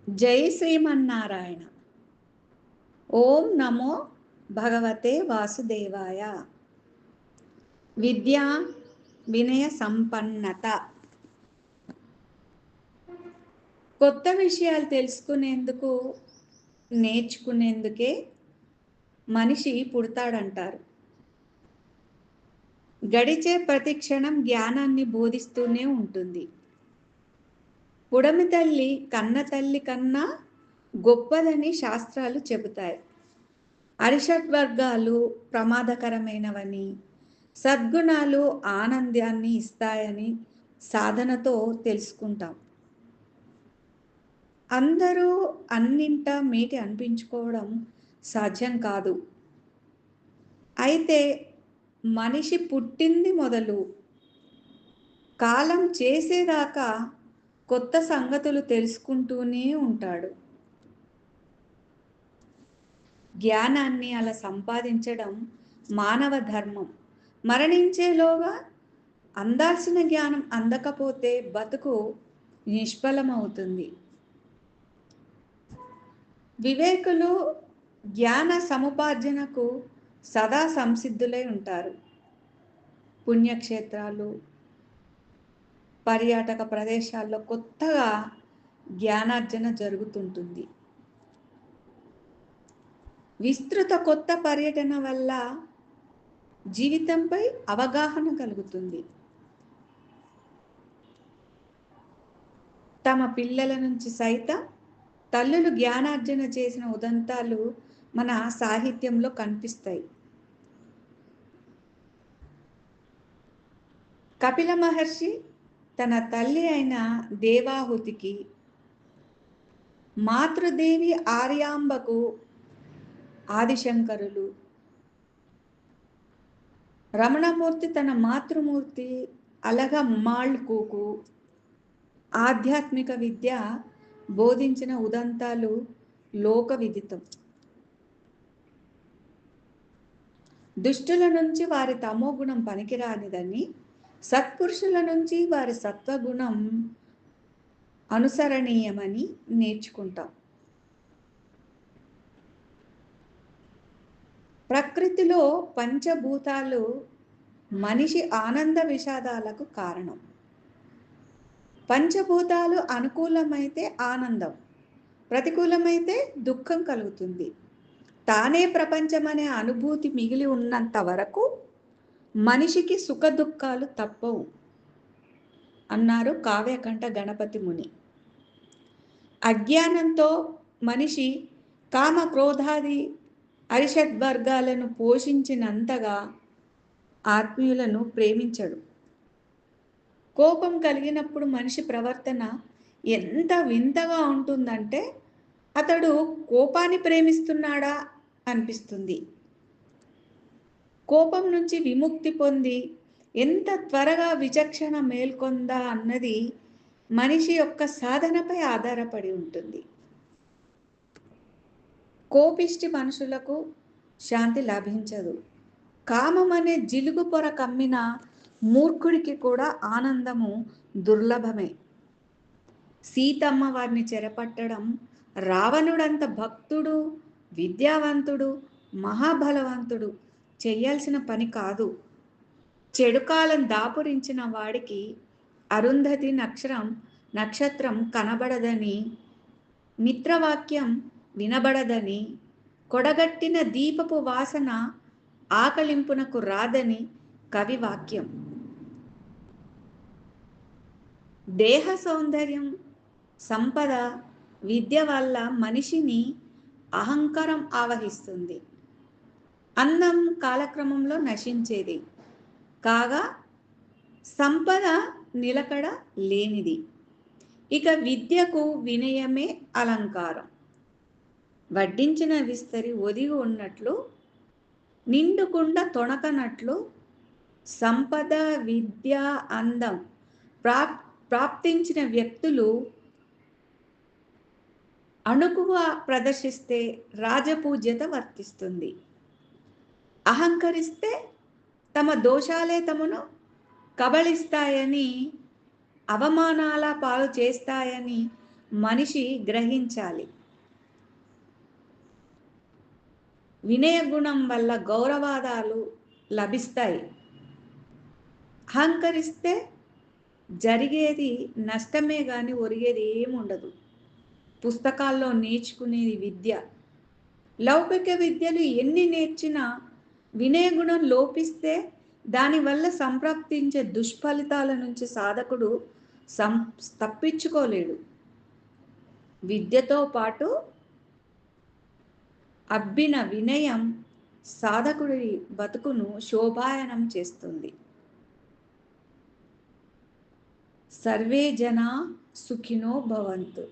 జై శ్రీమన్నారాయణ. ఓం నమో భగవతే వాసుదేవాయ. విద్యా వినయ సంపన్నత. కొత్త విషయాలు తెలుసుకునేందుకు, నేర్చుకునేందుకే మనిషి పుడతాడంటారు. గడిచే ప్రతి క్షణం జ్ఞానాన్ని బోధిస్తూనే ఉంటుంది. పుడమి తల్లి కన్న తల్లి కన్నా గొప్పదని శాస్త్రాలు చెబుతాయి. అరిషడ్వర్గాలు ప్రమాదకరమైనవని, సద్గుణాలు ఆనందాన్ని ఇస్తాయని సాధనతో తెలుసుకుంటాం. అందరూ అన్నింటా మేటి అనిపించుకోవడం సాధ్యం కాదు. అయితే మనిషి పుట్టింది మొదలు కాలం చేసేదాకా కొత్త సంగతులు తెలుసుకుంటూనే ఉంటాడు. జ్ఞానాన్ని అలా సంపాదించడం మానవ ధర్మం. మరణించేలోగా అందాల్సిన జ్ఞానం అందకపోతే బతుకు నిష్ఫలమవుతుంది. వివేకులు జ్ఞాన సముపార్జనకు సదా సంసిద్ధులై ఉంటారు. పుణ్యక్షేత్రాలు, పర్యాటక ప్రదేశాల్లో కొత్తగా జ్ఞానార్జన జరుగుతుంటుంది. విస్తృత కొత్త పర్యటన వల్ల జీవితంపై అవగాహన కలుగుతుంది. తమ పిల్లల నుంచి సైతం తల్లులు జ్ఞానార్జన చేసిన ఉదంతాలు మన సాహిత్యంలో కనిపిస్తాయి. కపిల మహర్షి తన తల్లి అయిన దేవాహుతికి, మాతృదేవి ఆర్యాంబకు ఆదిశంకరులు, రమణమూర్తి తన మాతృమూర్తి అలగమ్మాళ్కు ఆధ్యాత్మిక విద్య బోధించిన ఉదంతాలు లోక విదితం. దుష్టుల నుంచి వారి తమోగుణం పనికిరానిదని, సత్పురుషుల నుంచి వారి సత్వగుణం అనుసరణీయమని నేర్చుకుంటాం. ప్రకృతిలో పంచభూతాలు మనిషి ఆనంద విషాదాలకు కారణం. పంచభూతాలు అనుకూలమైతే ఆనందం, ప్రతికూలమైతే దుఃఖం కలుగుతుంది. తానే ప్రపంచమనే అనుభూతి మిగిలి ఉన్నంత వరకు మనిషికి సుఖ దుఃఖాలు తప్పవు అన్నారు కావ్యకంఠ గణపతి ముని. అజ్ఞానంతో మనిషి కామ క్రోధాది అరిషడ్వర్గాలను పోషించినంతగా ఆత్మీయులను ప్రేమించడు. కోపం కలిగినప్పుడు మనిషి ప్రవర్తన ఎంత వింతగా ఉంటుందంటే అతడు కోపాన్ని ప్రేమిస్తున్నాడా అనిపిస్తుంది. కోపం నుంచి విముక్తి పొంది ఎంత త్వరగా విచక్షణ మేల్కొందా అన్నది మనిషి యొక్క సాధనపై ఆధారపడి ఉంటుంది. కోపిష్టి మనుషులకు శాంతి లభించదు. కామం అనే జిలుగు పొర కమ్మిన మూర్ఖుడికి కూడా ఆనందము దుర్లభమే. సీతమ్మ వారిని చెరపట్టడం రావణుడంత భక్తుడు, విద్యావంతుడు, మహాబలవంతుడు చేయాల్సిన పని కాదు. చెడుకాలం దాపురించిన వాడికి అరుంధతి నక్షత్రం కనబడదని, మిత్రవాక్యం వినబడదని, కొడగట్టిన దీపపు వాసన ఆకలింపునకు రాదని కవి వాక్యం. దేహ సౌందర్యం, సంపద, విద్య వల్ల మనిషిని అహంకారం ఆవహిస్తుంది. అందం కాలక్రమంలో నశించేది కాగా సంపద నిలకడ లేనిది. ఇక విద్యకు వినయమే అలంకారం. వడ్డించిన విస్తరి ఒదిగి ఉన్నట్లు, నిండుకుండ తొణకనట్లు సంపద, విద్య, అందం ప్రాప్తించిన వ్యక్తులు అణుకువ ప్రదర్శిస్తే రాజపూజ్యత వర్తిస్తుంది. అహంకరిస్తే తమ దోషాలే తమను కబళిస్తాయని, అవమానాల పాలు చేస్తాయని మనిషి గ్రహించాలి. వినయ గుణం వల్ల గౌరవాదాలు లభిస్తాయి. అహంకరిస్తే జరిగేది నష్టమే గాని ఒరిగేది ఏముండదు. పుస్తకాల్లో నేర్చుకునేది విద్య. లౌకిక విద్యలు ఎన్ని నేర్చినా వినయ గుణం లోపిస్తే దానివల్ల సంప్రాప్తించే దుష్ఫలితాల నుంచి సాధకుడు తప్పించుకోలేడు. విద్యతో పాటు అబ్బిన వినయం సాధకుడి బతుకును శోభాయనం చేస్తుంది. సర్వే జనా సుఖినో భవంతు.